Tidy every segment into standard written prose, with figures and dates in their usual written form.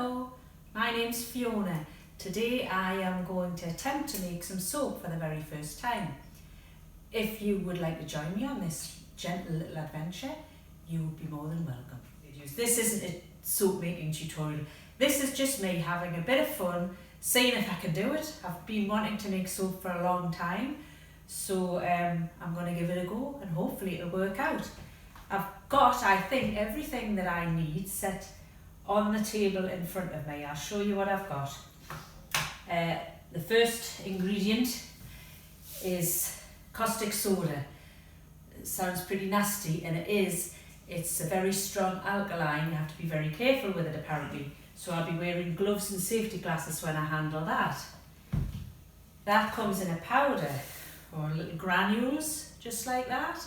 Hello, my name's Fiona. Today I am going to attempt to make some soap for the very first time. If you would like to join me on this gentle little adventure, you would be more than welcome. This isn't a soap making tutorial. This is just me having a bit of fun, seeing if I can do it. I've been wanting to make soap for a long time, so I'm going to give it a go and hopefully it'll work out. I've got, I think, everything that I need set on the table in front of me. I'll show you what I've got. The first ingredient is caustic soda. It sounds pretty nasty, and it is. It's a very strong alkaline. You have to be very careful with it apparently. So I'll be wearing gloves and safety glasses when I handle that. That comes in a powder or little granules, just like that.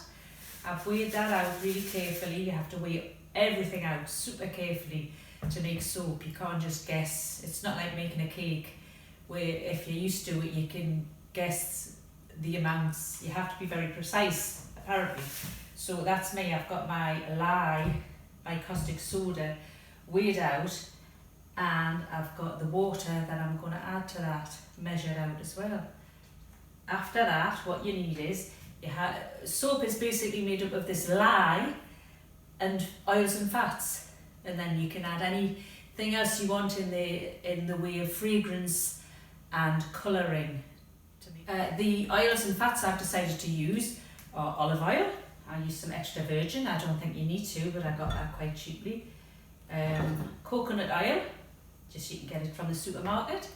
I've weighed that out really carefully. You have to weigh everything out super carefully to make soap. You can't just guess. It's not like making a cake where if you're used to it you can guess the amounts. You have to be very precise apparently. So that's me. I've got my lye, my caustic soda weighed out, and I've got the water that I'm going to add to that measured out as well. After that, what you need is, soap is basically made up of this lye and oils and fats, and then you can add anything else you want in the way of fragrance and colouring. The oils and fats I've decided to use are olive oil. I use some extra virgin. I don't think you need to, but I got that quite cheaply. Coconut oil, just you can get it from the supermarket.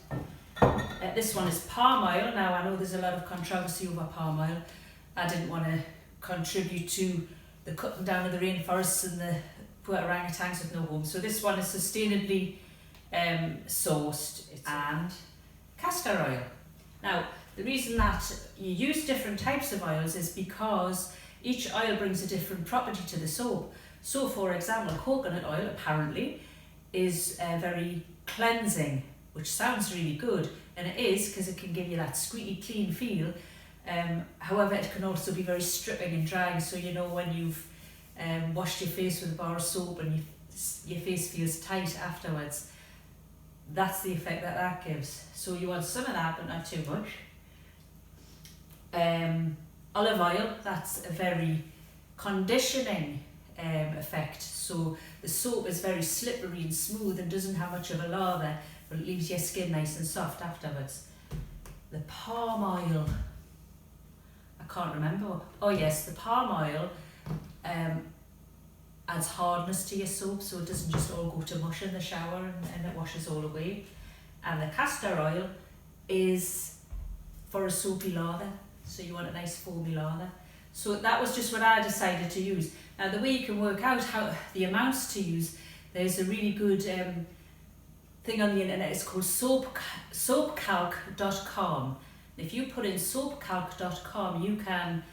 This one is palm oil. Now I know there's a lot of controversy over palm oil. I didn't want to contribute to the cutting down of the rainforests and the poor orangutans with no home. So this one is sustainably sourced, and castor oil. Now the reason that you use different types of oils is because each oil brings a different property to the soap. So for example, coconut oil apparently is very cleansing, which sounds really good, and it is, because it can give you that squeaky clean feel. However, it can also be very stripping and drying, so you know when you've washed your face with a bar of soap and your face feels tight afterwards. That's the effect that gives. So you want some of that, but not too much. Olive oil, that's a very conditioning effect. So the soap is very slippery and smooth and doesn't have much of a lather, but it leaves your skin nice and soft afterwards. The palm oil, I can't remember. Oh yes, the palm oil adds hardness to your soap, so it doesn't just all go to mush in the shower and it washes all away. And the castor oil is for a soapy lather, so you want a nice foamy lather. So that was just what I decided to use. Now the way you can work out how the amounts to use, there's a really good thing on the internet. It's called soapcalc.com. If you put in soapcalc.com, you can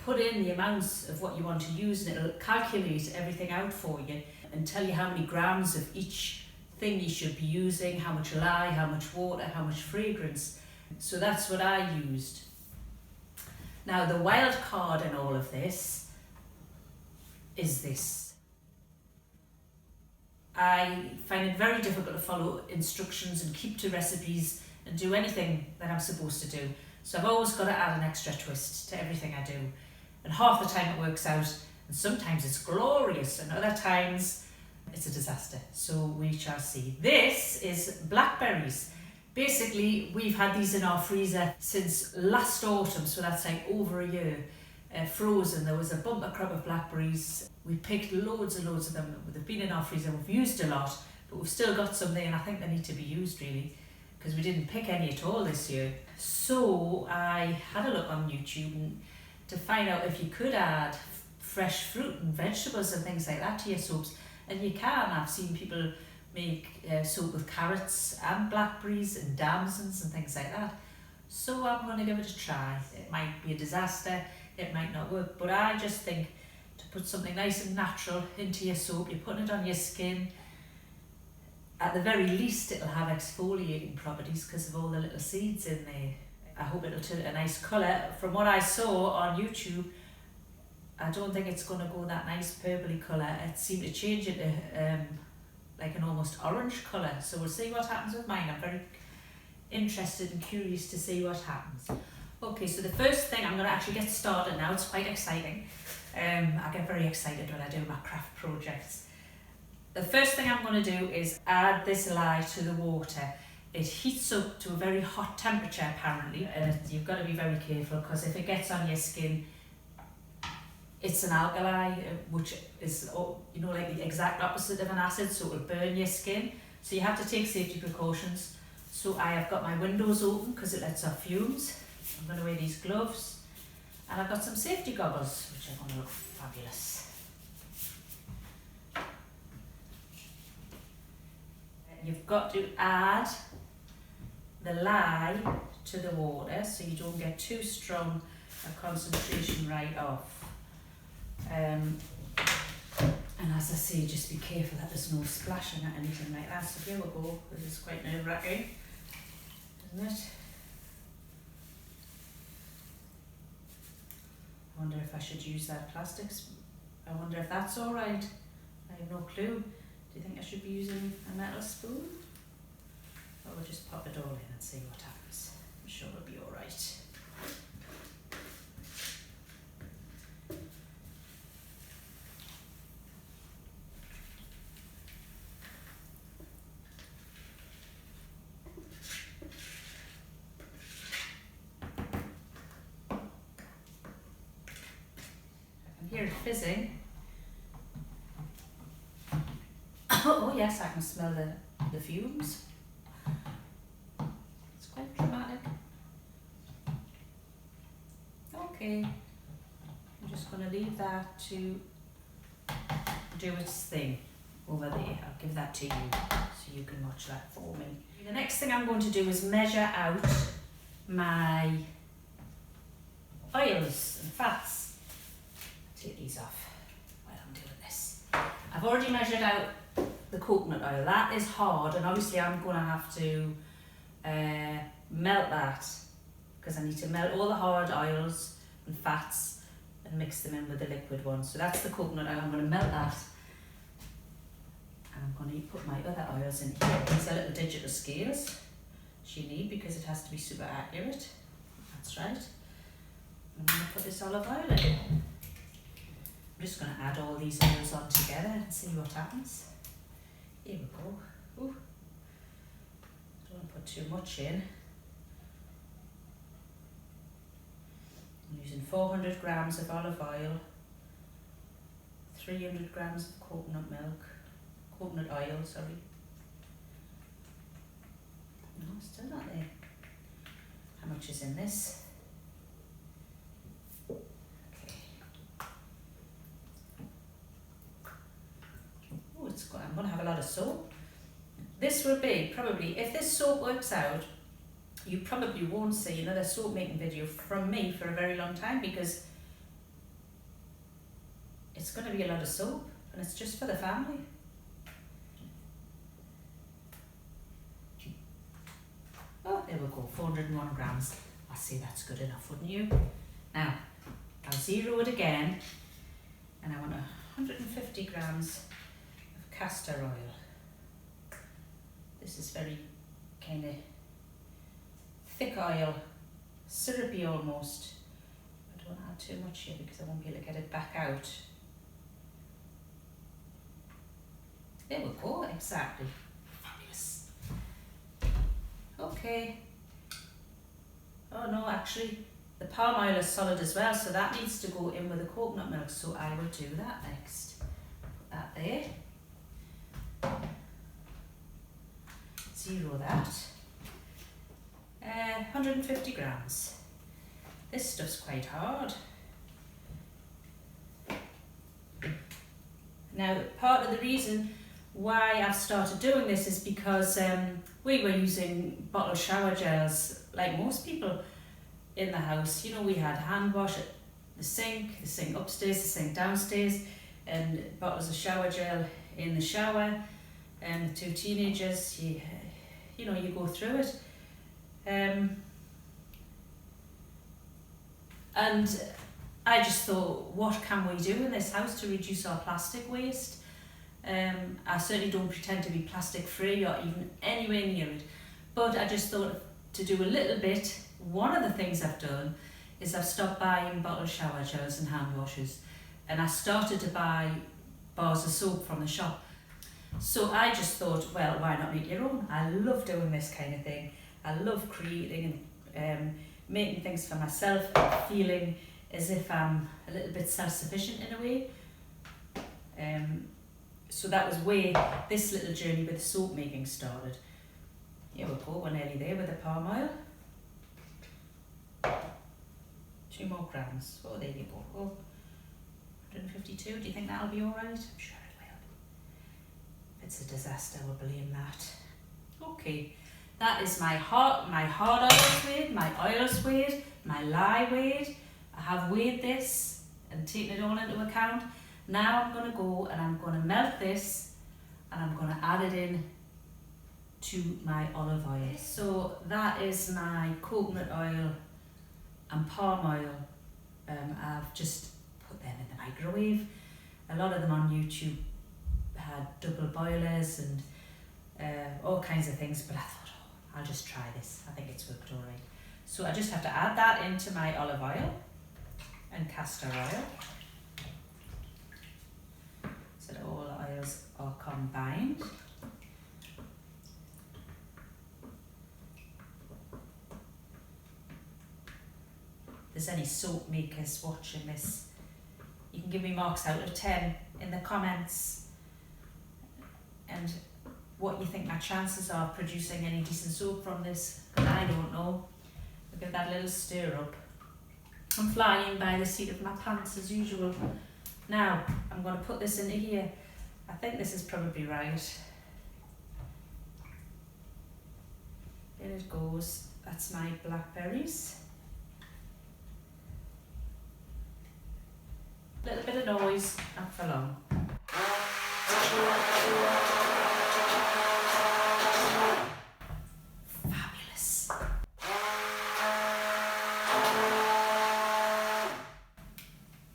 put in the amounts of what you want to use, and it'll calculate everything out for you and tell you how many grams of each thing you should be using, how much lye, how much water, how much fragrance. So that's what I used. Now the wild card in all of this is this. I find it very difficult to follow instructions and keep to recipes and do anything that I'm supposed to do. So I've always got to add an extra twist to everything I do. And half the time it works out, and sometimes it's glorious, and other times it's a disaster. So we shall see. This is blackberries. Basically, we've had these in our freezer since last autumn, so that's like over a year, frozen. There was a bumper crop of blackberries. We picked loads and loads of them. They've been in our freezer, we've used a lot, but we've still got some there, and I think they need to be used really, because we didn't pick any at all this year. So I had a look on YouTube to find out if you could add fresh fruit and vegetables and things like that to your soaps, and you can. I've seen people make soap with carrots and blackberries and damsons and things like that. So I'm going to give it a try. It might be a disaster, it might not work, but I just think to put something nice and natural into your soap, you're putting it on your skin. At the very least it'll have exfoliating properties because of all the little seeds in there. I hope it'll turn a nice colour. From what I saw on YouTube, I don't think it's going to go that nice purpley colour. It seemed to change into like an almost orange colour. So we'll see what happens with mine. I'm very interested and curious to see what happens. Okay, so the first thing, I'm going to actually get started now. It's quite exciting. I get very excited when I do my craft projects. The first thing I'm going to do is add this lye to the water. It heats up to a very hot temperature apparently, and you've got to be very careful because if it gets on your skin, it's an alkali, which is, you know, like the exact opposite of an acid, so it will burn your skin. So you have to take safety precautions. So I have got my windows open because it lets off fumes. I'm going to wear these gloves, and I've got some safety goggles, which are going to look fabulous. You've got to add the lye to the water so you don't get too strong a concentration right off. And as I say, just be careful that there's no splashing or anything like that. So here we go. This is quite nerve-wracking, isn't it? I wonder if I should use that plastics. I wonder if that's all right. I have no clue. Do you think I should be using a metal spoon? Or we'll just pop it all in and see what happens. I'm sure it'll be all right. I can hear it fizzing. Oh yes, I can smell the fumes. It's quite dramatic. Okay, I'm just going to leave that to do its thing over there. I'll give that to you so you can watch that for me. The next thing I'm going to do is measure out my oils and fats. Take these off while I'm doing this. I've already measured out the coconut oil. That is hard, and obviously I'm going to have to melt that because I need to melt all the hard oils and fats and mix them in with the liquid ones. So that's the coconut oil. I'm going to melt that, and I'm going to put my other oils in here. These are little digital scales which you need because it has to be super accurate. That's right. I'm going to put this olive oil in. I'm just going to add all these oils on together and see what happens. Here we go. Ooh. Don't want to put too much in. I'm using 400 grams of olive oil, 300 grams of coconut oil, sorry. No, still not there. How much is in this? I'm going to have a lot of soap. This will be probably, if this soap works out, you probably won't see another soap making video from me for a very long time because it's going to be a lot of soap and it's just for the family. Oh, there we go, 401 grams. I see that's good enough, wouldn't you? Now, I'll zero it again, and I want 150 grams castor oil. This is very kind of thick oil, syrupy almost. I don't add too much here because I won't be able to get it back out. There we go, exactly. Fabulous. Okay. Oh no, actually the palm oil is solid as well, so that needs to go in with the coconut milk, so I will do that next. Put that there. Zero that. 150 grams. This stuff's quite hard. Now, part of the reason why I've started doing this is because we were using bottled shower gels like most people in the house. You know, we had hand wash at the sink upstairs, the sink downstairs, and bottles of shower gel in the shower. And the two teenagers, you know, you go through it. And I just thought, what can we do in this house to reduce our plastic waste? I certainly don't pretend to be plastic free or even anywhere near it, but I just thought to do a little bit. One of the things I've done is I've stopped buying bottled shower gels and hand washes, and I started to buy bars of soap from the shop. So I just thought, well, why not make your own? I love doing this kind of thing. I love creating and making things for myself and feeling as if I'm a little bit self-sufficient in a way. So that was where this little journey with soap making started. Here we go, we're nearly there with the palm oil. 2 more grams. Oh, there you go. Oh, 152. Do you think that'll be all right? I'm sure it will. If it's a disaster, we'll blame that. Okay, that is my hard oils weighed, my oils weighed, my lye weighed. I have weighed this and taken it all into account. Now I'm going to go and I'm going to melt this and I'm going to add it in to my olive oil. So that is my coconut oil and palm oil. I've just put them in the microwave. A lot of them on YouTube had double boilers and all kinds of things, but I thought, oh, I'll just try this. I think it's worked all right. So I just have to add that into my olive oil and castor oil, so that all the oils are combined. If there's any soap makers watching this, you can give me marks out of 10 in the comments and what you think my chances are of producing any decent soap from this. I don't know. Look at that little stir up. I'm flying by the seat of my pants as usual. Now I'm going to put this into here. I think this is probably right. In it goes. That's my blackberries. Little bit of noise, not for long. Fabulous.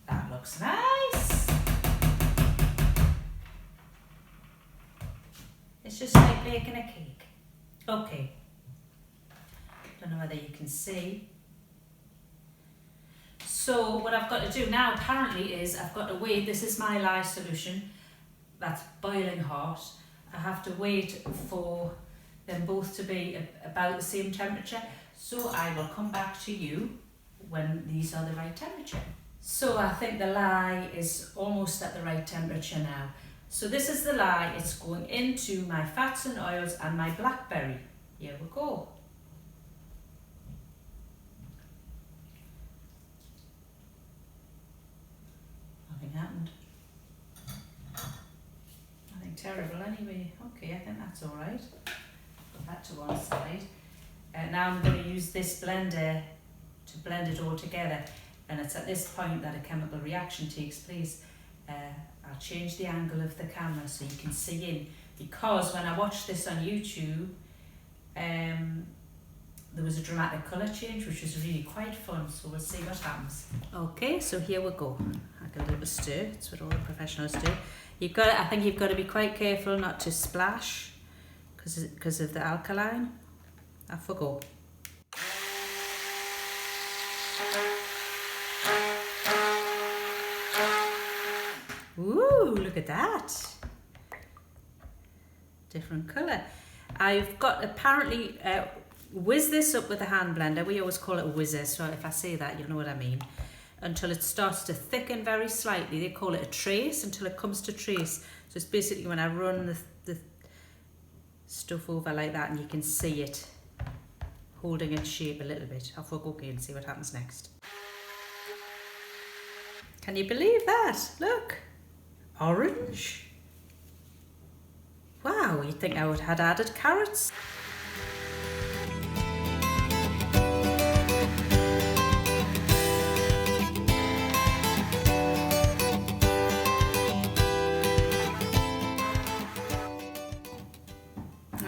That looks nice. It's just like baking a cake. Okay. Don't know whether you can see. So what I've got to do now apparently is I've got to wait. This is my lye solution that's boiling hot. I have to wait for them both to be about the same temperature. So I will come back to you when these are the right temperature. So I think the lye is almost at the right temperature now. So this is the lye. It's going into my fats and oils and my blackberry. Here we go. Happened. Nothing terrible anyway. Okay, I think that's all right. Put that to one side. Now I'm going to use this blender to blend it all together, and it's at this point that a chemical reaction takes place. I'll change the angle of the camera so you can see in, because when I watched this on YouTube, there was a dramatic colour change, which was really quite fun, so we'll see what happens. Okay, so here we go. I give it a little stir. It's what all the professionals do. I think you've got to be quite careful not to splash because of the alkaline. Off we go. Ooh, look at that. Different colour. I've got apparently whiz this up with a hand blender. We always call it a whizzer, so if I say that, you'll know what I mean. Until it starts to thicken very slightly. They call it a trace, until it comes to trace. So it's basically when I run the stuff over like that and you can see it holding its shape a little bit. Off we'll go again and see what happens next. Can you believe that? Look, orange. Wow, you'd think I would have added carrots.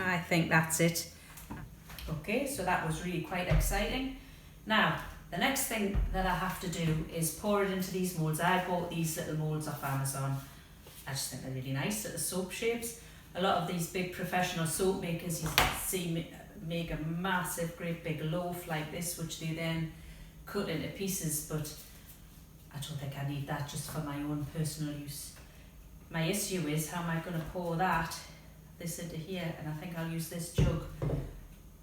I think that's it. Okay, so that was really quite exciting. Now, the next thing that I have to do is pour it into these moulds. I bought these little moulds off Amazon. I just think they're really nice at the soap shapes. A lot of these big professional soap makers, you see, make a massive, great big loaf like this, which they then cut into pieces, but I don't think I need that just for my own personal use. My issue is, how am I going to pour this into here? And I think I'll use this jug,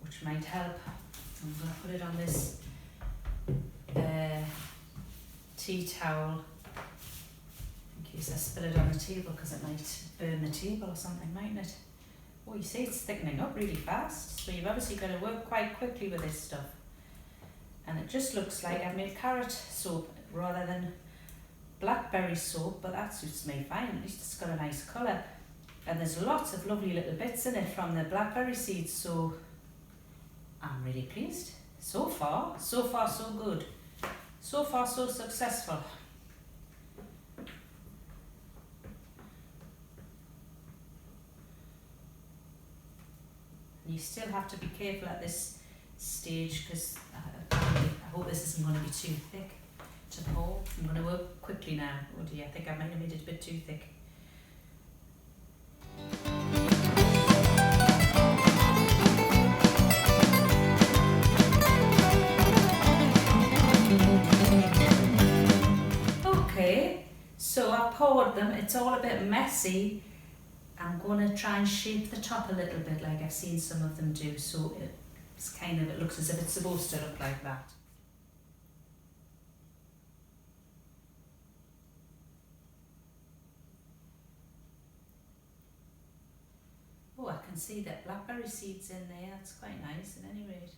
which might help. I'm going to put it on this tea towel in case I spill it on the table, because it might burn the table or something, mightn't it? Oh, you see it's thickening up really fast, so you've obviously got to work quite quickly with this stuff. And it just looks like I've made carrot soap rather than blackberry soap, but that suits me fine. At least it's got a nice colour. And there's lots of lovely little bits in it from the blackberry seeds, so I'm really pleased. So far so good. So far so successful. You still have to be careful at this stage, because I hope this isn't going to be too thick to pour. I'm going to work quickly now. Oh dear, I think I might have made it a bit too thick. Okay, so I poured them. It's all a bit messy. I'm going to try and shape the top a little bit like I've seen some of them do, so it looks as if it's supposed to look like that. Oh, I can see that blackberry seeds in there. That's quite nice at any rate.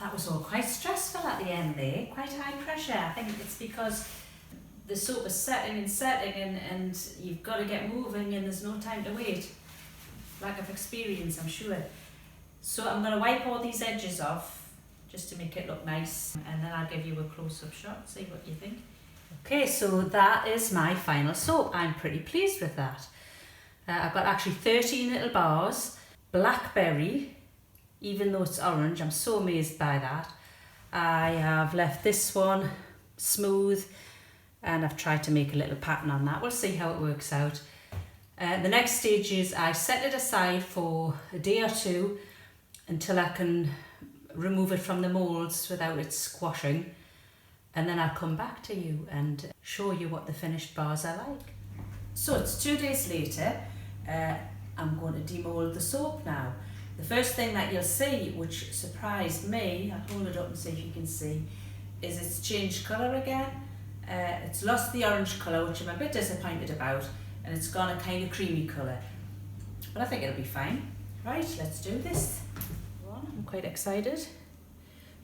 That was all quite stressful at the end there, quite high pressure. I think it's because the soap is setting and you've got to get moving and there's no time to wait. Lack of experience, I'm sure. So I'm going to wipe all these edges off just to make it look nice, and then I'll give you a close-up shot, see what you think. Okay, so that is my final soap. I'm pretty pleased with that. I've got actually 13 little bars, blackberry, even though it's orange. I'm so amazed by that. I have left this one smooth and I've tried to make a little pattern on that. We'll see how it works out. The next stage is I set it aside for a day or two until I can remove it from the moulds without it squashing, and then I'll come back to you and show you what the finished bars are like. So it's 2 days later. I'm going to demold the soap now. The first thing that you'll see, which surprised me, I'll hold it up and see if you can see, is it's changed colour again. It's lost the orange colour, which I'm a bit disappointed about, and it's gone a kind of creamy colour. But I think it'll be fine. Right, let's do this. I'm quite excited.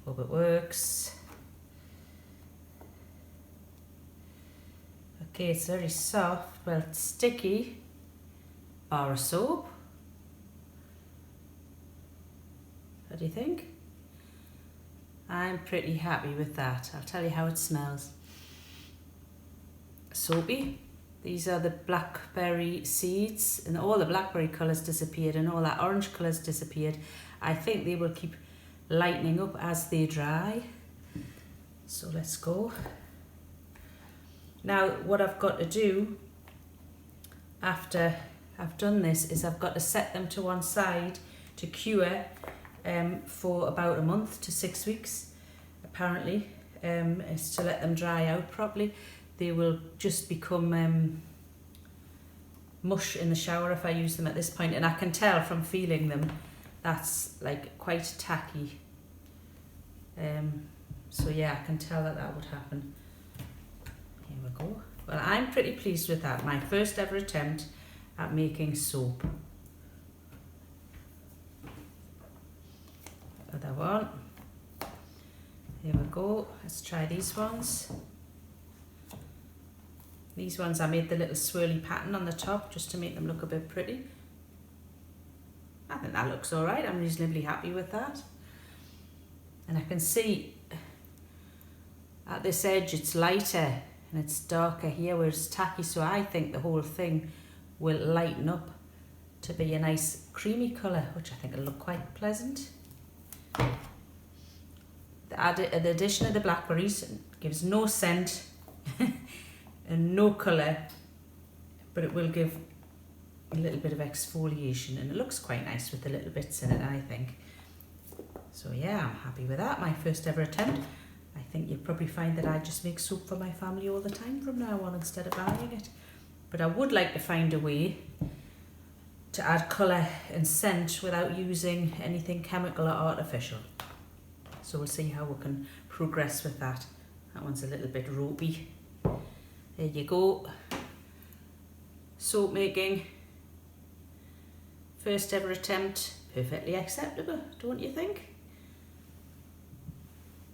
Hope it works. Okay, it's very soft, well, it's sticky. Bar of soap. What do you think? I'm pretty happy with that. I'll tell you how it smells. Soapy. These are the blackberry seeds, and all the blackberry colours disappeared and all that orange colours disappeared. I think they will keep lightening up as they dry. So let's go. Now what I've got to do after I've done this is I've got to set them to one side to cure for about a month to 6 weeks, apparently, is to let them dry out properly. They will just become mush in the shower if I use them at this point, and I can tell from feeling them that's like quite tacky. So yeah, I can tell that that would happen. Here we go. Well, I'm pretty pleased with that. My first ever attempt at making soap. Other one. Here we go. Let's try these ones. These ones I made the little swirly pattern on the top just to make them look a bit pretty. I think that looks alright. I'm reasonably happy with that. And I can see at this edge it's lighter and it's darker here where it's tacky, so I think the whole thing will lighten up to be a nice creamy colour, which I think will look quite pleasant. The addition of the blackberries gives no scent and no colour, but it will give a little bit of exfoliation, and it looks quite nice with the little bits in it, I think. So yeah, I'm happy with that. My first ever attempt. I think you'll probably find that I just make soap for my family all the time from now on instead of buying it. But I would like to find a way to add colour and scent without using anything chemical or artificial. So we'll see how we can progress with that. That one's a little bit ropey. There you go. Soap making. First ever attempt. Perfectly acceptable, don't you think?